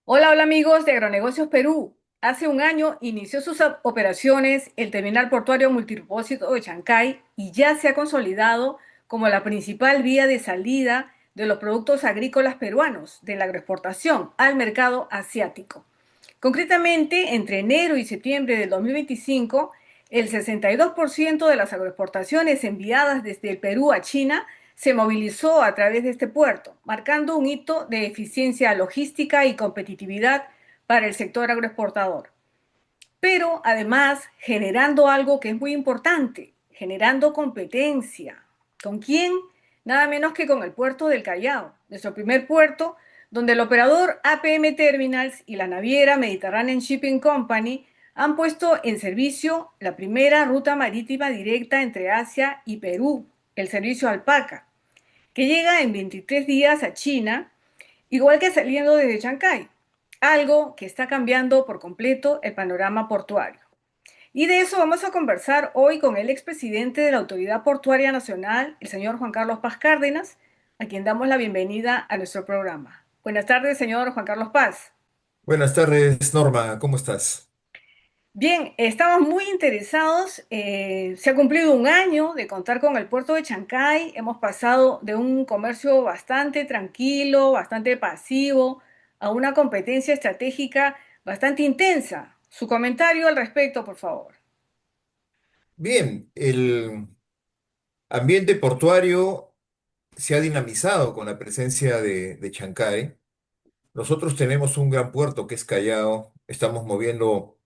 Hola, hola amigos de Agronegocios Perú. Hace un año inició sus operaciones el terminal portuario multipropósito de Chancay y ya se ha consolidado como la principal vía de salida de los productos agrícolas peruanos de la agroexportación al mercado asiático. Concretamente, entre enero y septiembre del 2025, el 62% de las agroexportaciones enviadas desde el Perú a China se movilizó a través de este puerto, marcando un hito de eficiencia logística y competitividad para el sector agroexportador. Pero además generando algo que es muy importante, generando competencia. ¿Con quién? Nada menos que con el puerto del Callao, nuestro primer puerto, donde el operador APM Terminals y la naviera Mediterranean Shipping Company han puesto en servicio la primera ruta marítima directa entre Asia y Perú, el servicio Alpaca, que llega en 23 días a China, igual que saliendo desde Chancay, algo que está cambiando por completo el panorama portuario. Y de eso vamos a conversar hoy con el expresidente de la Autoridad Portuaria Nacional, el señor Juan Carlos Paz Cárdenas, a quien damos la bienvenida a nuestro programa. Buenas tardes, señor Juan Carlos Paz. Buenas tardes, Norma, ¿cómo estás? Bien, estamos muy interesados. Se ha cumplido un año de contar con el puerto de Chancay. Hemos pasado de un comercio bastante tranquilo, bastante pasivo, a una competencia estratégica bastante intensa. Su comentario al respecto, por favor. Bien, el ambiente portuario se ha dinamizado con la presencia de Chancay. Nosotros tenemos un gran puerto que es Callao. Estamos moviendo,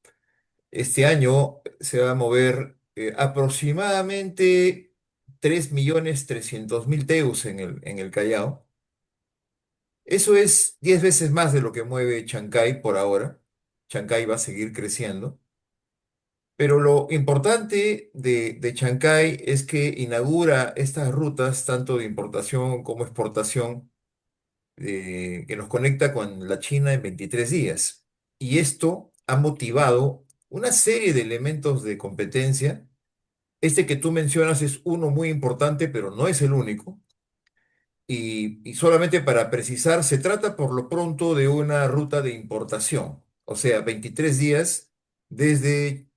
este año se va a mover aproximadamente 3.300.000 TEUs en el Callao. Eso es 10 veces más de lo que mueve Chancay por ahora. Chancay va a seguir creciendo. Pero lo importante de Chancay es que inaugura estas rutas, tanto de importación como exportación, que nos conecta con la China en 23 días. Y esto ha motivado una serie de elementos de competencia. Este que tú mencionas es uno muy importante, pero no es el único. Y solamente para precisar, se trata por lo pronto de una ruta de importación, o sea, 23 días desde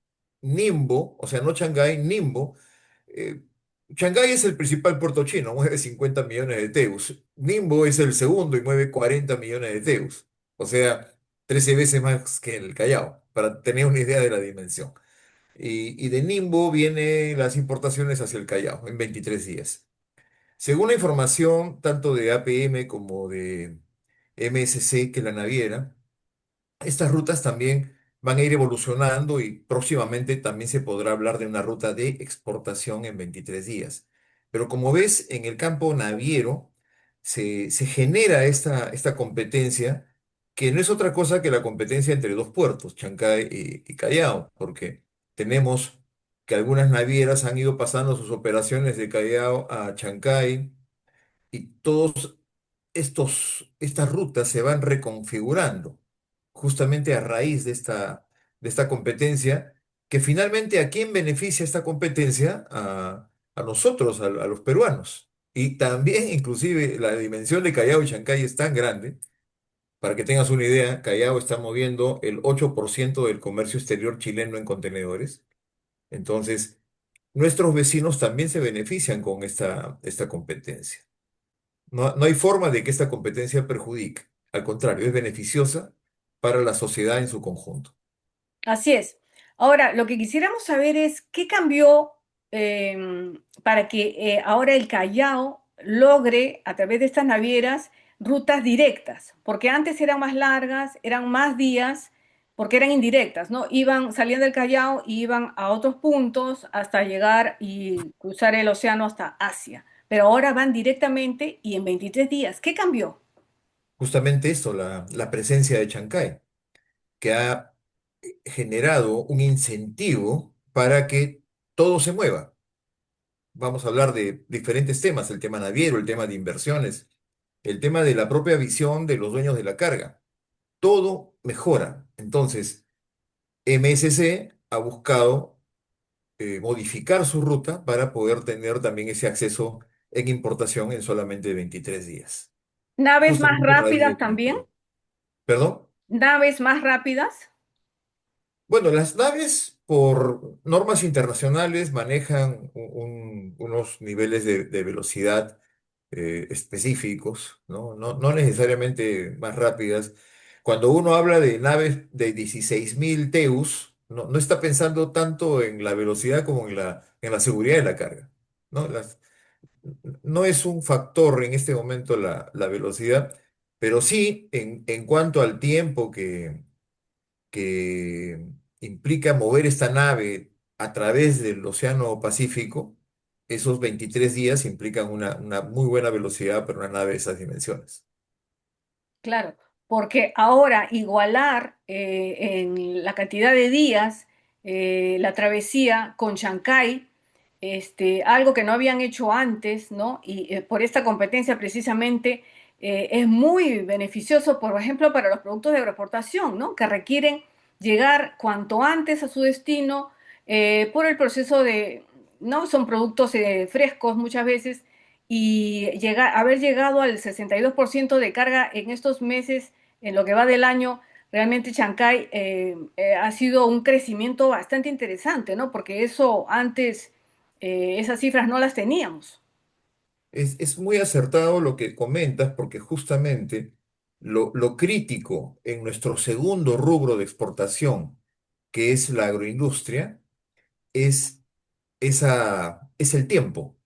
Ningbo, o sea, no Shanghái, Ningbo. eh, Shanghái es el principal puerto chino, mueve 50 millones de teus. Ningbo es el segundo y mueve 40 millones de teus, o sea, 13 veces más que el Callao, para tener una idea de la dimensión. Y de Ningbo vienen las importaciones hacia el Callao en 23 días. Según la información tanto de APM como de MSC, que es la naviera, estas rutas también van a ir evolucionando y próximamente también se podrá hablar de una ruta de exportación en 23 días. Pero como ves, en el campo naviero se genera esta competencia que no es otra cosa que la competencia entre dos puertos, Chancay y Callao, porque tenemos que algunas navieras han ido pasando sus operaciones de Callao a Chancay y todos estas rutas se van reconfigurando justamente a raíz de esta competencia, que finalmente ¿a quién beneficia esta competencia? A nosotros, a los peruanos. Y también inclusive la dimensión de Callao y Chancay es tan grande, para que tengas una idea, Callao está moviendo el 8% del comercio exterior chileno en contenedores. Entonces, nuestros vecinos también se benefician con esta competencia. No hay forma de que esta competencia perjudique. Al contrario, es beneficiosa para la sociedad en su conjunto. Así es. Ahora, lo que quisiéramos saber es qué cambió para que ahora el Callao logre, a través de estas navieras, rutas directas, porque antes eran más largas, eran más días, porque eran indirectas, ¿no? Iban, salían del Callao y iban a otros puntos hasta llegar y cruzar el océano hasta Asia, pero ahora van directamente y en 23 días. ¿Qué cambió? Justamente esto, la presencia de Chancay, que ha generado un incentivo para que todo se mueva. Vamos a hablar de diferentes temas, el tema naviero, el tema de inversiones, el tema de la propia visión de los dueños de la carga. Todo mejora. Entonces, MSC ha buscado modificar su ruta para poder tener también ese acceso en importación en solamente 23 días. ¿Naves más Justamente a raíz rápidas del también? incentivo. ¿Perdón? naves más rápidas. Bueno, las naves por normas internacionales manejan unos niveles de velocidad específicos, ¿no? No necesariamente más rápidas. Cuando uno habla de naves de 16.000 TEUs, no está pensando tanto en la velocidad como en la seguridad de la carga, ¿no? No es un factor en este momento la velocidad, pero sí en cuanto al tiempo que implica mover esta nave a través del Océano Pacífico, esos 23 días implican una muy buena velocidad para una nave de esas dimensiones. Claro, porque ahora igualar en la cantidad de días la travesía con Chancay, algo que no habían hecho antes, ¿no? Y por esta competencia precisamente es muy beneficioso, por ejemplo, para los productos de agroexportación, ¿no? Que requieren llegar cuanto antes a su destino por el proceso de, ¿no? Son productos frescos muchas veces y haber llegado al 62% de carga en estos meses, en lo que va del año, realmente Chancay ha sido un crecimiento bastante interesante, ¿no? Porque eso antes, esas cifras no las teníamos. Es muy acertado lo que comentas porque justamente lo crítico en nuestro segundo rubro de exportación, que es la agroindustria, es, es el tiempo,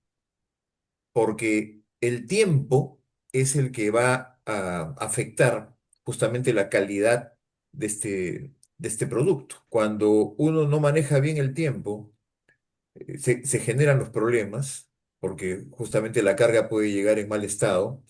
porque el tiempo es el que va a afectar justamente la calidad de este producto. Cuando uno no maneja bien el tiempo, se generan los problemas, porque justamente la carga puede llegar en mal estado,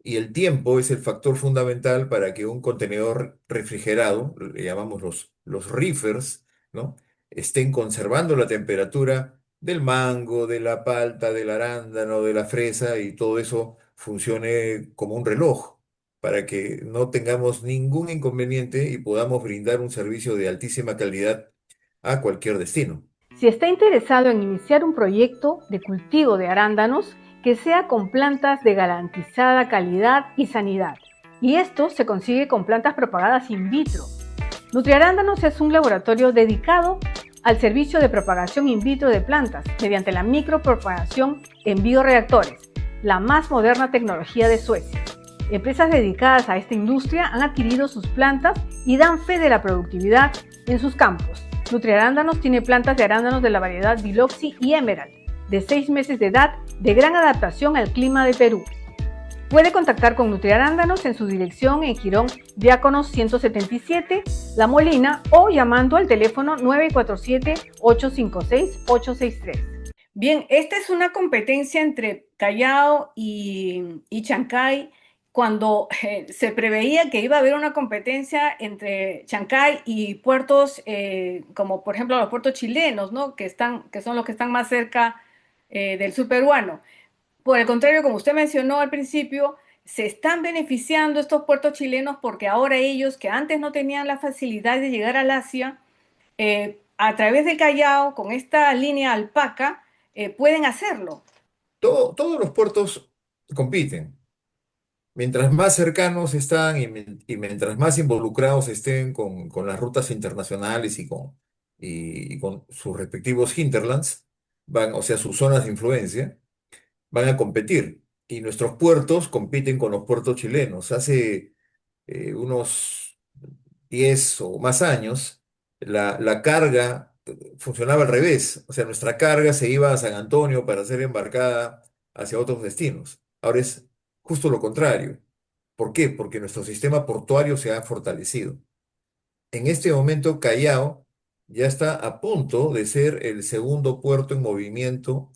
y el tiempo es el factor fundamental para que un contenedor refrigerado, le llamamos los reefers, ¿no? Estén conservando la temperatura del mango, de la palta, del arándano, de la fresa, y todo eso funcione como un reloj, para que no tengamos ningún inconveniente y podamos brindar un servicio de altísima calidad a cualquier destino. Si está interesado en iniciar un proyecto de cultivo de arándanos que sea con plantas de garantizada calidad y sanidad, y esto se consigue con plantas propagadas in vitro. Nutriarándanos es un laboratorio dedicado al servicio de propagación in vitro de plantas mediante la micropropagación en bioreactores, la más moderna tecnología de Suecia. Empresas dedicadas a esta industria han adquirido sus plantas y dan fe de la productividad en sus campos. Nutriarándanos tiene plantas de arándanos de la variedad Biloxi y Emerald, de 6 meses de edad, de gran adaptación al clima de Perú. Puede contactar con Nutriarándanos en su dirección en Girón Diáconos 177, La Molina, o llamando al teléfono 947-856-863. Bien, esta es una competencia entre Callao y Chancay, cuando se preveía que iba a haber una competencia entre Chancay y puertos como por ejemplo los puertos chilenos, ¿no? Que son los que están más cerca del sur peruano. Por el contrario, como usted mencionó al principio, se están beneficiando estos puertos chilenos porque ahora ellos, que antes no tenían la facilidad de llegar al Asia, a través del Callao, con esta línea alpaca, pueden hacerlo. Todos los puertos compiten. Mientras más cercanos están y mientras más involucrados estén con las rutas internacionales y con sus respectivos hinterlands, o sea, sus zonas de influencia, van a competir. Y nuestros puertos compiten con los puertos chilenos. Hace unos 10 o más años, la carga funcionaba al revés. O sea, nuestra carga se iba a San Antonio para ser embarcada hacia otros destinos. Ahora es justo lo contrario. ¿Por qué? Porque nuestro sistema portuario se ha fortalecido. En este momento, Callao ya está a punto de ser el segundo puerto en movimiento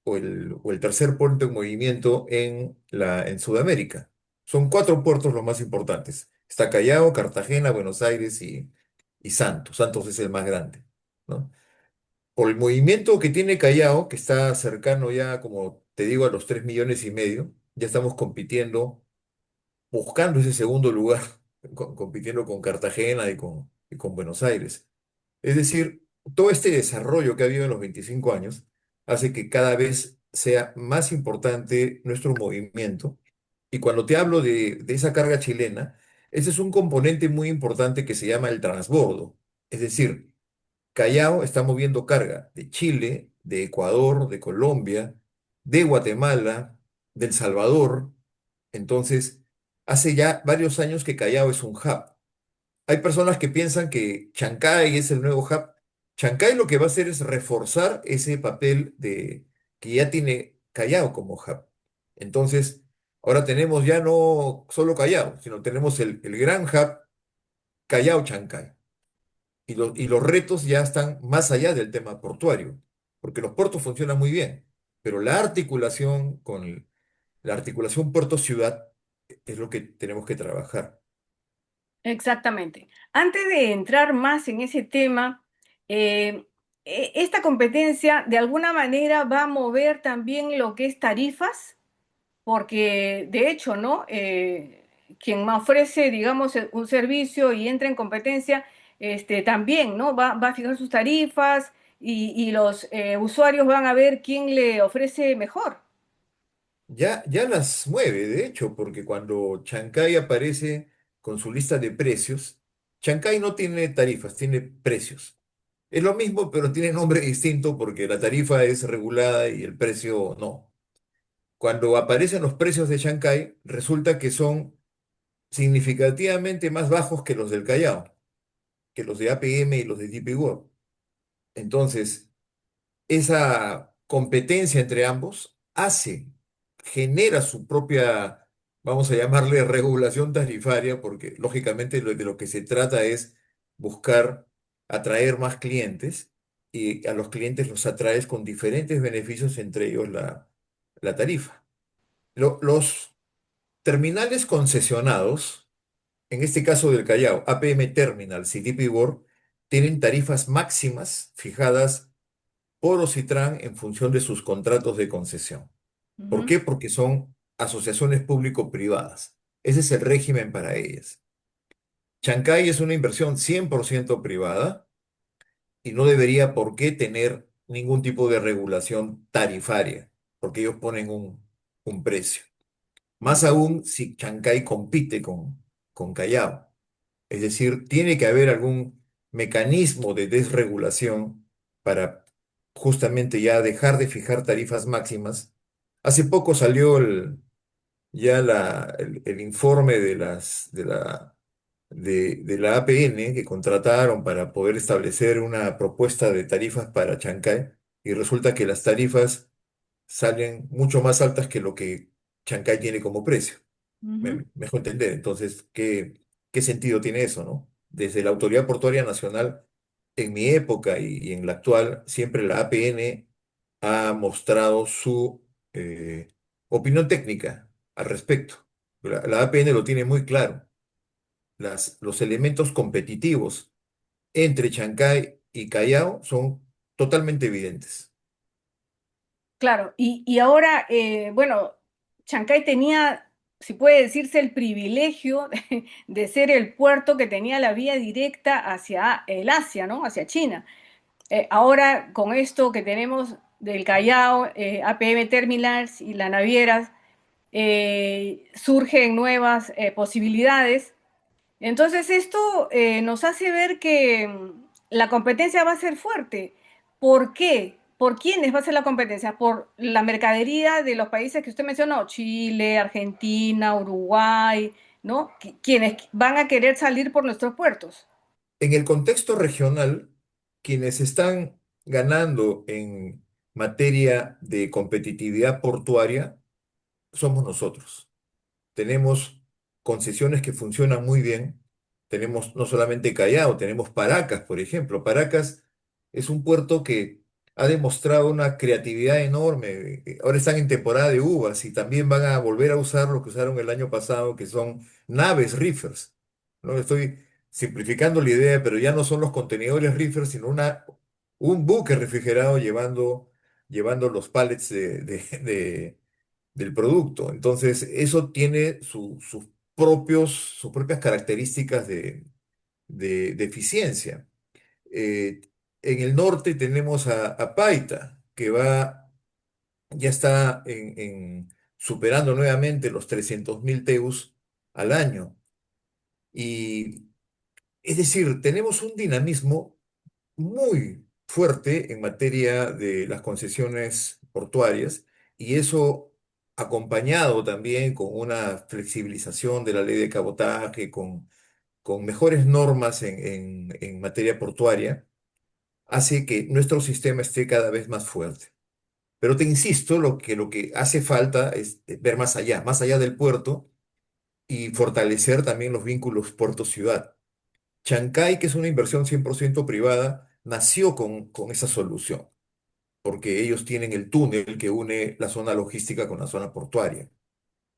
o el tercer puerto en movimiento en Sudamérica. Son cuatro puertos los más importantes. Está Callao, Cartagena, Buenos Aires y Santos. Santos es el más grande, ¿no? Por el movimiento que tiene Callao, que está cercano ya, como te digo, a los 3,5 millones, ya estamos compitiendo, buscando ese segundo lugar, compitiendo con Cartagena y con Buenos Aires. Es decir, todo este desarrollo que ha habido en los 25 años hace que cada vez sea más importante nuestro movimiento. Y cuando te hablo de esa carga chilena, Ese es un componente muy importante que se llama el transbordo. Es decir, Callao está moviendo carga de Chile, de Ecuador, de Colombia, de Guatemala, de El Salvador. Entonces, hace ya varios años que Callao es un hub. Hay personas que piensan que Chancay es el nuevo hub. Chancay lo que va a hacer es reforzar ese papel de que ya tiene Callao como hub. Entonces, ahora tenemos ya no solo Callao, sino tenemos el gran hub Callao-Chancay. Y los retos ya están más allá del tema portuario, porque los puertos funcionan muy bien, pero la articulación la articulación puerto-ciudad es lo que tenemos que trabajar. Exactamente. Antes de entrar más en ese tema, eh, esta competencia de alguna manera va a mover también lo que es tarifas, porque de hecho, ¿no? Quien me ofrece, digamos, un servicio y entra en competencia, también, ¿no? Va a fijar sus tarifas y los usuarios van a ver quién le ofrece mejor. Ya las mueve, de hecho, porque cuando Chancay aparece con su lista de precios, Chancay no tiene tarifas, tiene precios. Es lo mismo, pero tiene nombre distinto porque la tarifa es regulada y el precio no. Cuando aparecen los precios de Chancay, resulta que son significativamente más bajos que los del Callao, que los de APM y los de DP World. Entonces, esa competencia entre ambos genera su propia, vamos a llamarle regulación tarifaria, porque lógicamente de lo que se trata es buscar atraer más clientes y a los clientes los atraes con diferentes beneficios, entre ellos la tarifa. Los terminales concesionados, en este caso del Callao, APM Terminals y DP World, tienen tarifas máximas fijadas por Ocitran en función de sus contratos de concesión. ¿Por Ujú, qué? Porque son asociaciones público-privadas. Ese es el régimen para ellas. Chancay es una inversión 100% privada y no debería por qué tener ningún tipo de regulación tarifaria, porque ellos ponen un precio. Más ujú. aún si Chancay compite con Callao. Es decir, tiene que haber algún mecanismo de desregulación para justamente ya dejar de fijar tarifas máximas. Hace poco salió el informe de la APN que contrataron para poder establecer una propuesta de tarifas para Chancay y resulta que las tarifas salen mucho más altas que lo que Chancay tiene como precio. Ujú. Me dejo entender. Entonces, ¿qué sentido tiene eso, no? Desde la Autoridad Portuaria Nacional, en mi época y en la actual, siempre la APN ha mostrado su opinión técnica al respecto. La APN lo tiene muy claro. Los elementos competitivos entre Chancay y Callao son totalmente evidentes. Claro, y ahora, bueno, Chancay tenía, si puede decirse, el privilegio de ser el puerto que tenía la vía directa hacia el Asia, ¿no? Hacia China. Ahora, con esto que tenemos del Callao, APM Terminals y las navieras, surgen nuevas posibilidades. Entonces, esto nos hace ver que la competencia va a ser fuerte. ¿Por qué? ¿Por quiénes va a ser la competencia? Por la mercadería de los países que usted mencionó, Chile, Argentina, Uruguay, ¿no? Quienes van a querer salir por nuestros puertos. En el contexto regional, quienes están ganando en materia de competitividad portuaria somos nosotros. Tenemos concesiones que funcionan muy bien. Tenemos no solamente Callao, tenemos Paracas, por ejemplo. Paracas es un puerto que ha demostrado una creatividad enorme. Ahora están en temporada de uvas y también van a volver a usar lo que usaron el año pasado, que son naves reefers. ¿No? Estoy simplificando la idea, pero ya no son los contenedores reefers, sino un buque refrigerado llevando los pallets del producto. Entonces, eso tiene sus propias características de eficiencia. Eh, en el norte tenemos a Paita, ya está superando nuevamente los 300.000 TEUs al año. Y es decir, tenemos un dinamismo muy fuerte en materia de las concesiones portuarias y eso acompañado también con una flexibilización de la ley de cabotaje, con mejores normas en materia portuaria, hace que nuestro sistema esté cada vez más fuerte. Pero te insisto, lo que hace falta es ver más allá del puerto y fortalecer también los vínculos puerto-ciudad. Chancay, que es una inversión 100% privada, nació con esa solución, porque ellos tienen el túnel que une la zona logística con la zona portuaria.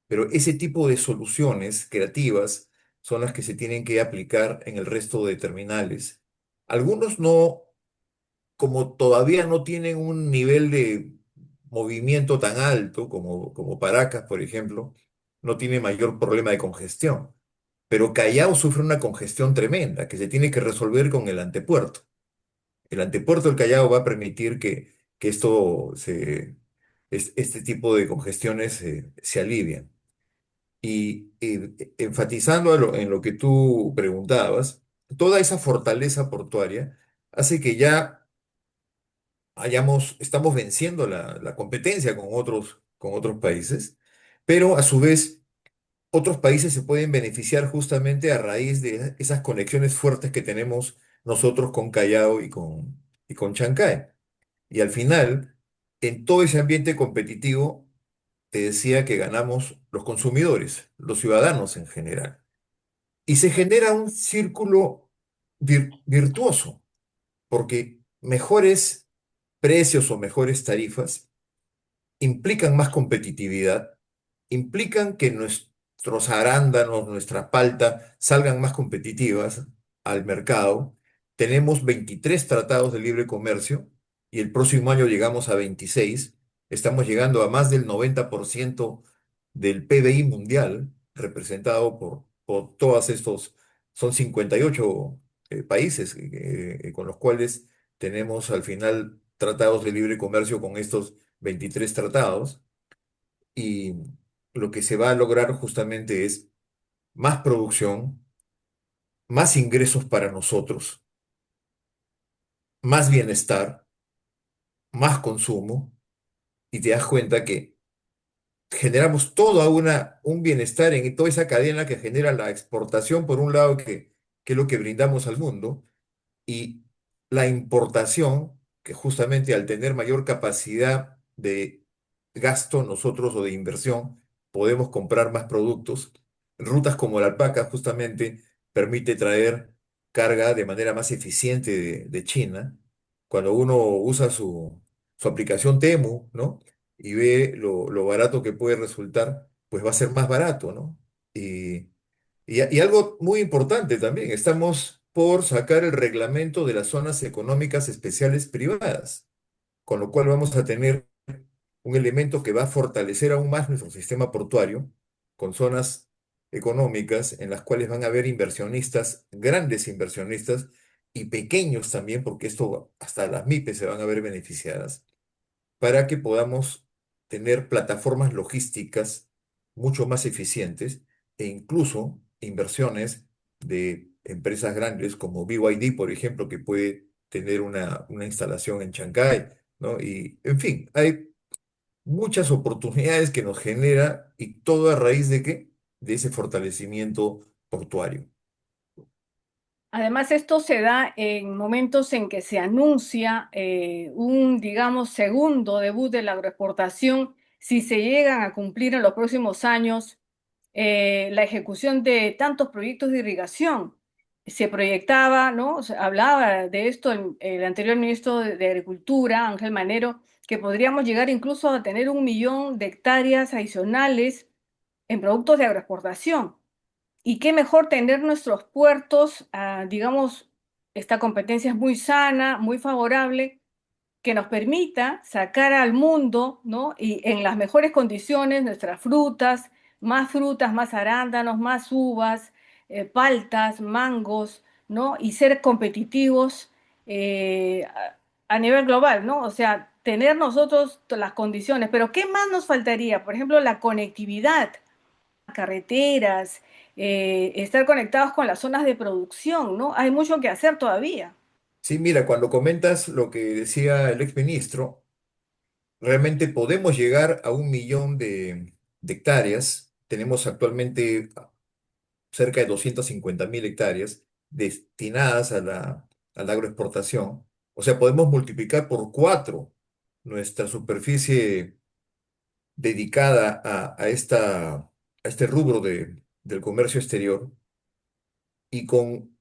Pero ese tipo de soluciones creativas son las que se tienen que aplicar en el resto de terminales. Algunos no, como todavía no tienen un nivel de movimiento tan alto como Paracas, por ejemplo, no tiene mayor problema de congestión. Pero Callao sufre una congestión tremenda que se tiene que resolver con el antepuerto. El antepuerto del Callao va a permitir que este tipo de congestiones se alivien. Y enfatizando en lo que tú preguntabas, toda esa fortaleza portuaria hace que ya estamos venciendo la competencia con otros países, pero a su vez otros países se pueden beneficiar justamente a raíz de esas conexiones fuertes que tenemos nosotros con Callao y con Chancay. Y al final, en todo ese ambiente competitivo, te decía que ganamos los consumidores, los ciudadanos en general. Y se genera un círculo virtuoso, porque mejores precios o mejores tarifas implican más competitividad, implican que nuestros arándanos, nuestra palta, salgan más competitivas al mercado. Tenemos 23 tratados de libre comercio y el próximo año llegamos a 26. Estamos llegando a más del 90% del PBI mundial, representado por todos estos, son 58 países con los cuales tenemos al final tratados de libre comercio con estos 23 tratados y lo que se va a lograr justamente es más producción, más ingresos para nosotros, más bienestar, más consumo y te das cuenta que generamos un bienestar en toda esa cadena que genera la exportación por un lado que es lo que brindamos al mundo y la importación, que justamente al tener mayor capacidad de gasto nosotros o de inversión, podemos comprar más productos. Rutas como la alpaca justamente permite traer carga de manera más eficiente de China. Cuando uno usa su aplicación Temu, ¿no? Y ve lo barato que puede resultar, pues va a ser más barato, ¿no? Y algo muy importante también, estamos por sacar el reglamento de las zonas económicas especiales privadas, con lo cual vamos a tener un elemento que va a fortalecer aún más nuestro sistema portuario, con zonas económicas en las cuales van a haber inversionistas, grandes inversionistas y pequeños también, porque esto hasta las MIPES se van a ver beneficiadas para que podamos tener plataformas logísticas mucho más eficientes e incluso inversiones de empresas grandes como BYD, por ejemplo, que puede tener una instalación en Chancay, ¿no? Y, en fin, hay muchas oportunidades que nos genera y todo a raíz de qué? De ese fortalecimiento portuario. Además, esto se da en momentos en que se anuncia un, digamos, segundo debut de la agroexportación, si se llegan a cumplir en los próximos años la ejecución de tantos proyectos de irrigación. Se proyectaba, ¿no? O sea, hablaba de esto el anterior ministro de Agricultura, Ángel Manero, que podríamos llegar incluso a tener 1 millón de hectáreas adicionales en productos de agroexportación. Y qué mejor tener nuestros puertos, digamos, esta competencia es muy sana, muy favorable, que nos permita sacar al mundo, ¿no? Y en las mejores condiciones nuestras frutas, más arándanos, más uvas, paltas, mangos, ¿no? Y ser competitivos a nivel global, ¿no? O sea, tener nosotros las condiciones. Pero ¿qué más nos faltaría? Por ejemplo, la conectividad carreteras, estar conectados con las zonas de producción, ¿no? Hay mucho que hacer todavía. Sí, mira, cuando comentas lo que decía el exministro, realmente podemos llegar a 1 millón de hectáreas. Tenemos actualmente cerca de 250.000 hectáreas destinadas a la agroexportación. O sea, podemos multiplicar por 4 nuestra superficie dedicada a este rubro del comercio exterior y con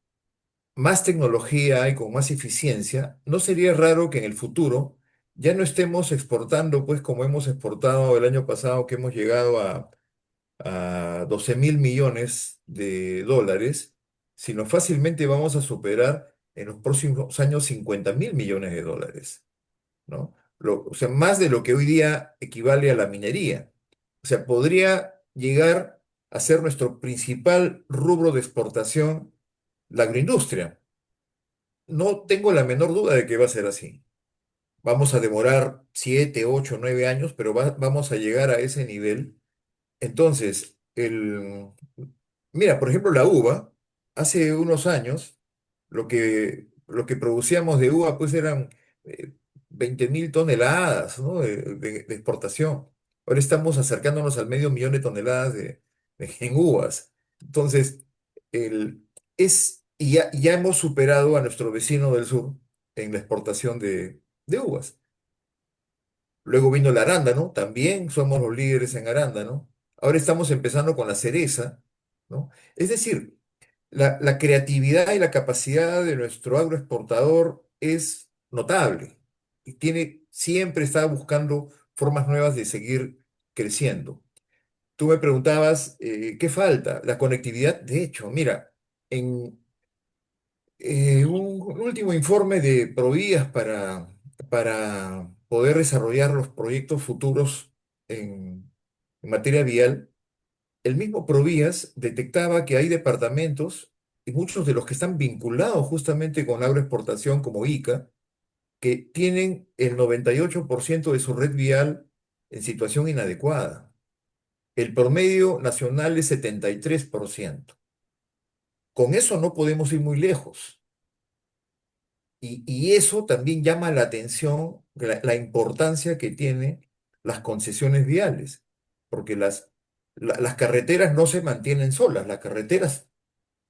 más tecnología y con más eficiencia, no sería raro que en el futuro ya no estemos exportando, pues como hemos exportado el año pasado, que hemos llegado a 12.000 millones de dólares, sino fácilmente vamos a superar en los próximos años 50.000 millones de dólares, ¿no? O sea, más de lo que hoy día equivale a la minería. O sea, podría llegar a ser nuestro principal rubro de exportación la agroindustria. No tengo la menor duda de que va a ser así. Vamos a demorar 7, 8, 9 años, pero vamos a llegar a ese nivel. Entonces, mira, por ejemplo, la uva, hace unos años, lo que producíamos de uva, pues eran eh, 20.000 toneladas, ¿no? de exportación. Ahora estamos acercándonos al medio millón de toneladas en uvas. Entonces, y ya hemos superado a nuestro vecino del sur en la exportación de uvas. Luego vino el arándano, también somos los líderes en arándano. Ahora estamos empezando con la cereza, ¿no? Es decir, la creatividad y la capacidad de nuestro agroexportador es notable y siempre está buscando formas nuevas de seguir creciendo. Tú me preguntabas, ¿qué falta? La conectividad. De hecho, mira, en un último informe de Provías para poder desarrollar los proyectos futuros en materia vial, el mismo Provías detectaba que hay departamentos, y muchos de los que están vinculados justamente con la agroexportación, como Ica, que tienen el 98% de su red vial en situación inadecuada. El promedio nacional es 73%. Con eso no podemos ir muy lejos. Y eso también llama la atención, la importancia que tienen las concesiones viales, porque las carreteras no se mantienen solas, las carreteras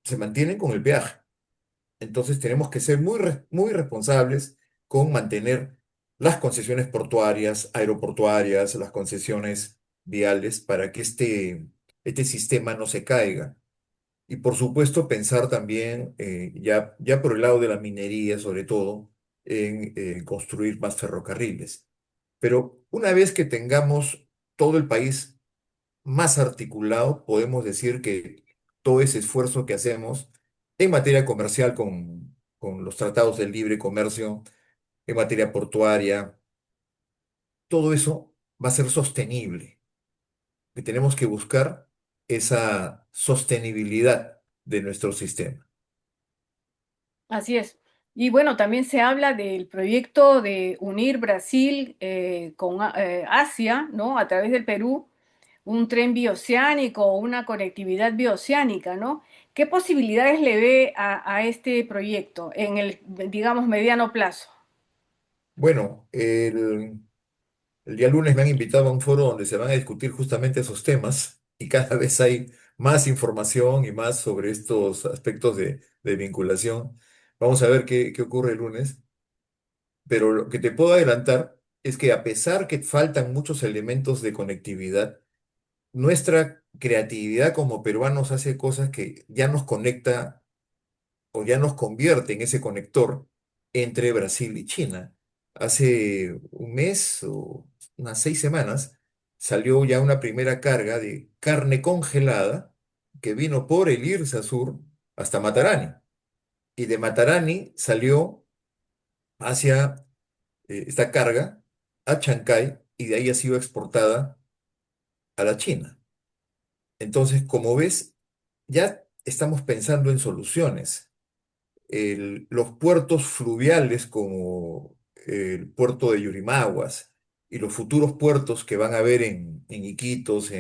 se mantienen con el peaje. Entonces tenemos que ser muy responsables con mantener las concesiones portuarias, aeroportuarias, las concesiones viales, para que este sistema no se caiga. Y por supuesto pensar también, ya por el lado de la minería sobre todo, en construir más ferrocarriles. Pero una vez que tengamos todo el país más articulado, podemos decir que todo ese esfuerzo que hacemos en materia comercial con los tratados de libre comercio, en materia portuaria, todo eso va a ser sostenible. Y tenemos que buscar esa sostenibilidad de nuestro sistema. Así es. Y bueno, también se habla del proyecto de unir Brasil con Asia, ¿no? A través del Perú, un tren bioceánico, una conectividad bioceánica, ¿no? ¿Qué posibilidades le ve a este proyecto en el, digamos, mediano plazo? Bueno, el día lunes me han invitado a un foro donde se van a discutir justamente esos temas y cada vez hay más información y más sobre estos aspectos de vinculación. Vamos a ver qué ocurre el lunes, pero lo que te puedo adelantar es que a pesar que faltan muchos elementos de conectividad, nuestra creatividad como peruanos hace cosas que ya nos conecta o ya nos convierte en ese conector entre Brasil y China. Hace un mes o unas 6 semanas salió ya una primera carga de carne congelada que vino por el Irsa Sur hasta Matarani. Y de Matarani salió hacia esta carga a Chancay y de ahí ha sido exportada a la China. Entonces, como ves, ya estamos pensando en soluciones. Los puertos fluviales como el puerto de Yurimaguas y los futuros puertos que van a haber en Iquitos,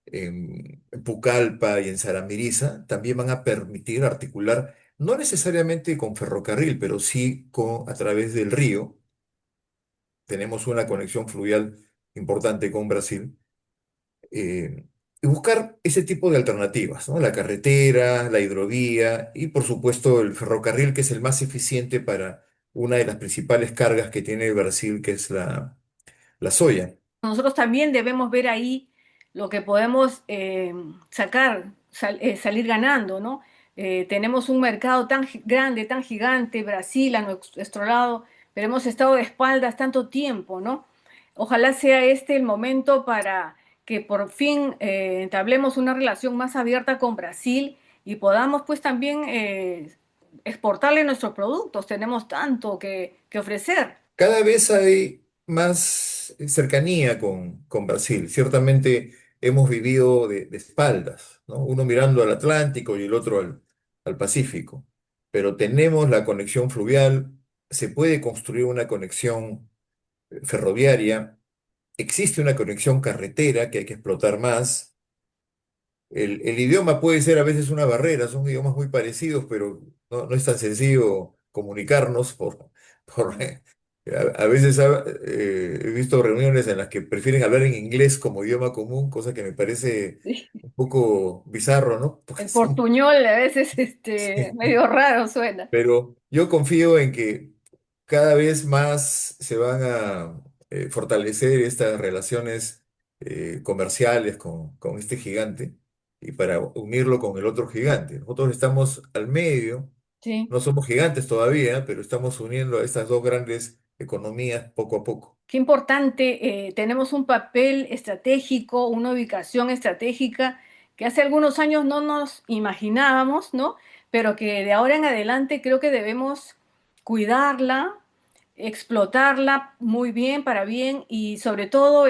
en Pucallpa y en Saramiriza, también van a permitir articular, no necesariamente con ferrocarril, pero sí a través del río. Tenemos una conexión fluvial importante con Brasil. Y buscar ese tipo de alternativas, ¿no? La carretera, la hidrovía y por supuesto el ferrocarril, que es el más eficiente para una de las principales cargas que tiene Brasil, que es la soya. Nosotros también debemos ver ahí lo que podemos sacar, salir ganando, ¿no? Tenemos un mercado tan grande, tan gigante, Brasil a nuestro lado, pero hemos estado de espaldas tanto tiempo, ¿no? Ojalá sea este el momento para que por fin entablemos una relación más abierta con Brasil y podamos pues también exportarle nuestros productos. Tenemos tanto que ofrecer. Cada vez hay más cercanía con Brasil. Ciertamente hemos vivido de espaldas, ¿no? Uno mirando al Atlántico y el otro al Pacífico. Pero tenemos la conexión fluvial, se puede construir una conexión ferroviaria, existe una conexión carretera que hay que explotar más. El idioma puede ser a veces una barrera, son idiomas muy parecidos, pero no es tan sencillo comunicarnos a veces he visto reuniones en las que prefieren hablar en inglés como idioma común, cosa que me parece un poco bizarro, ¿no? Porque El son, portuñol a veces sí. medio raro suena. Pero yo confío en que cada vez más se van a fortalecer estas relaciones comerciales con este gigante y para unirlo con el otro gigante. Nosotros estamos al medio, Sí, no somos gigantes todavía, pero estamos uniendo a estas dos grandes economías poco a poco. qué importante. Tenemos un papel estratégico, una ubicación estratégica que hace algunos años no nos imaginábamos, ¿no? Pero que de ahora en adelante creo que debemos cuidarla, explotarla muy bien, para bien y sobre todo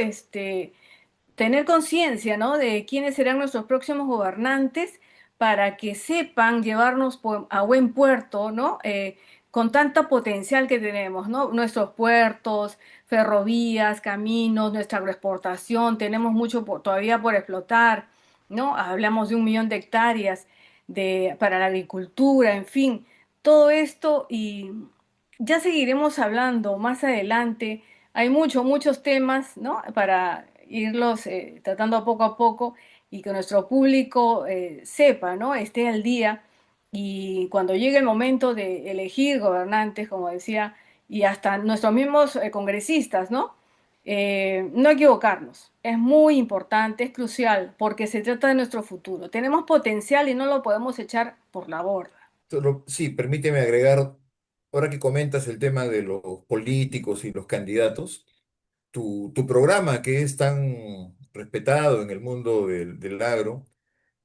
tener conciencia, ¿no? De quiénes serán nuestros próximos gobernantes para que sepan llevarnos a buen puerto, ¿no? Con tanta potencial que tenemos, ¿no? Nuestros puertos, ferrovías, caminos, nuestra agroexportación, tenemos mucho todavía por explotar, ¿no? Hablamos de 1 millón de hectáreas para la agricultura, en fin, todo esto y ya seguiremos hablando más adelante. Hay muchos temas, ¿no? Para irlos tratando poco a poco y que nuestro público sepa, ¿no? Esté al día y cuando llegue el momento de elegir gobernantes, como decía, y hasta nuestros mismos congresistas, ¿no? No equivocarnos. Es muy importante, es crucial, porque se trata de nuestro futuro. Tenemos potencial y no lo podemos echar por la borda. Sí, permíteme agregar, ahora que comentas el tema de los políticos y los candidatos. Tu programa que es tan respetado en el mundo del agro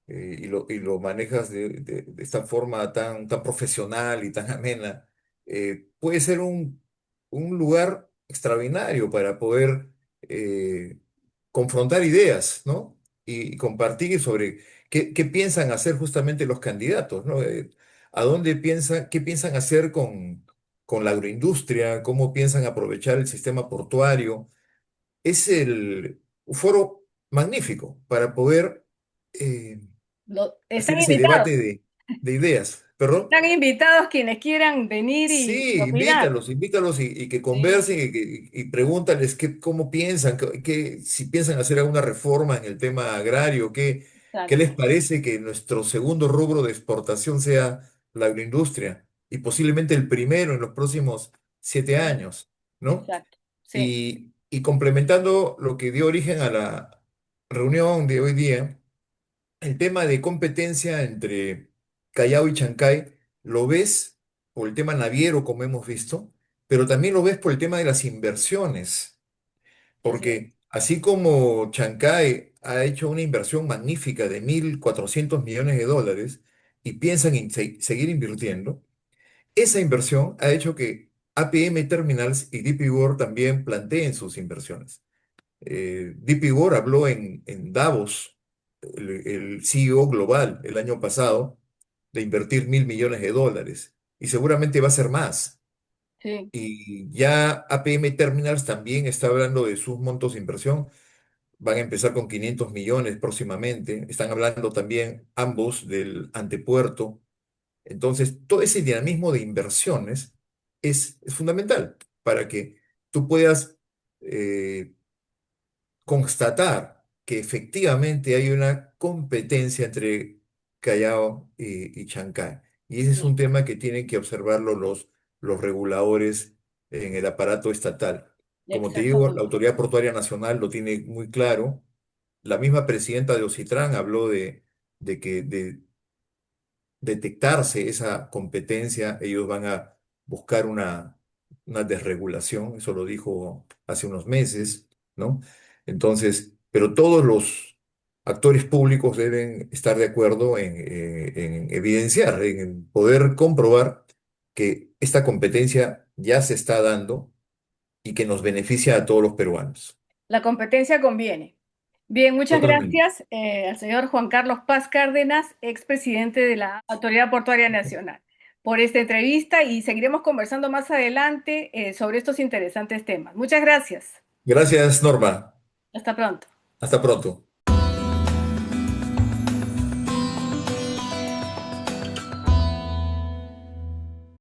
y lo manejas de esta forma tan profesional y tan amena, puede ser un lugar extraordinario para poder eh, confrontar ideas, ¿no? Y compartir sobre qué piensan hacer justamente los candidatos, ¿no? ¿A dónde piensan, qué piensan hacer con la agroindustria? ¿Cómo piensan aprovechar el sistema portuario? Es un foro magnífico para poder Están hacer ese invitados. debate de ideas. ¿Perdón? Están invitados quienes quieran venir y Sí, opinar. invítalos y que Sí, conversen y pregúntales cómo piensan, si piensan hacer alguna reforma en el tema agrario, qué exacto, les parece que nuestro segundo rubro de exportación sea la agroindustria y posiblemente el primero en los próximos 7 años, ¿no? exacto. Sí, Y complementando lo que dio origen a la reunión de hoy día, el tema de competencia entre Callao y Chancay, lo ves por el tema naviero, como hemos visto, pero también lo ves por el tema de las inversiones, así es. porque así como Chancay ha hecho una inversión magnífica de 1.400 millones de dólares y piensan en seguir invirtiendo, esa inversión ha hecho que APM Terminals y DP World también planteen sus inversiones. DP World habló en Davos, el CEO global, el año pasado, de invertir 1.000 millones de dólares y seguramente va a ser más. Sí, Y ya APM Terminals también está hablando de sus montos de inversión. van a empezar con 500 millones próximamente. Están hablando también ambos del antepuerto. Entonces, todo ese dinamismo de inversiones es fundamental para que tú puedas eh, constatar que efectivamente hay una competencia entre Callao y Chancay. Y ese es un Sí, tema que tienen que observarlo los reguladores en el aparato estatal. Como te digo, la exactamente. Autoridad Portuaria Nacional lo tiene muy claro. La misma presidenta de Ocitrán habló de que detectarse esa competencia, ellos van a buscar una desregulación, eso lo dijo hace unos meses, ¿no? Entonces, pero todos los actores públicos deben estar de acuerdo en evidenciar, en poder comprobar que esta competencia ya se está dando y que nos beneficia a todos los peruanos. La competencia conviene. Bien, muchas Totalmente. gracias al señor Juan Carlos Paz Cárdenas, expresidente de la Autoridad Portuaria Nacional, por esta entrevista y seguiremos conversando más adelante sobre estos interesantes temas. Muchas gracias. Gracias, Norma. Hasta pronto. Hasta pronto.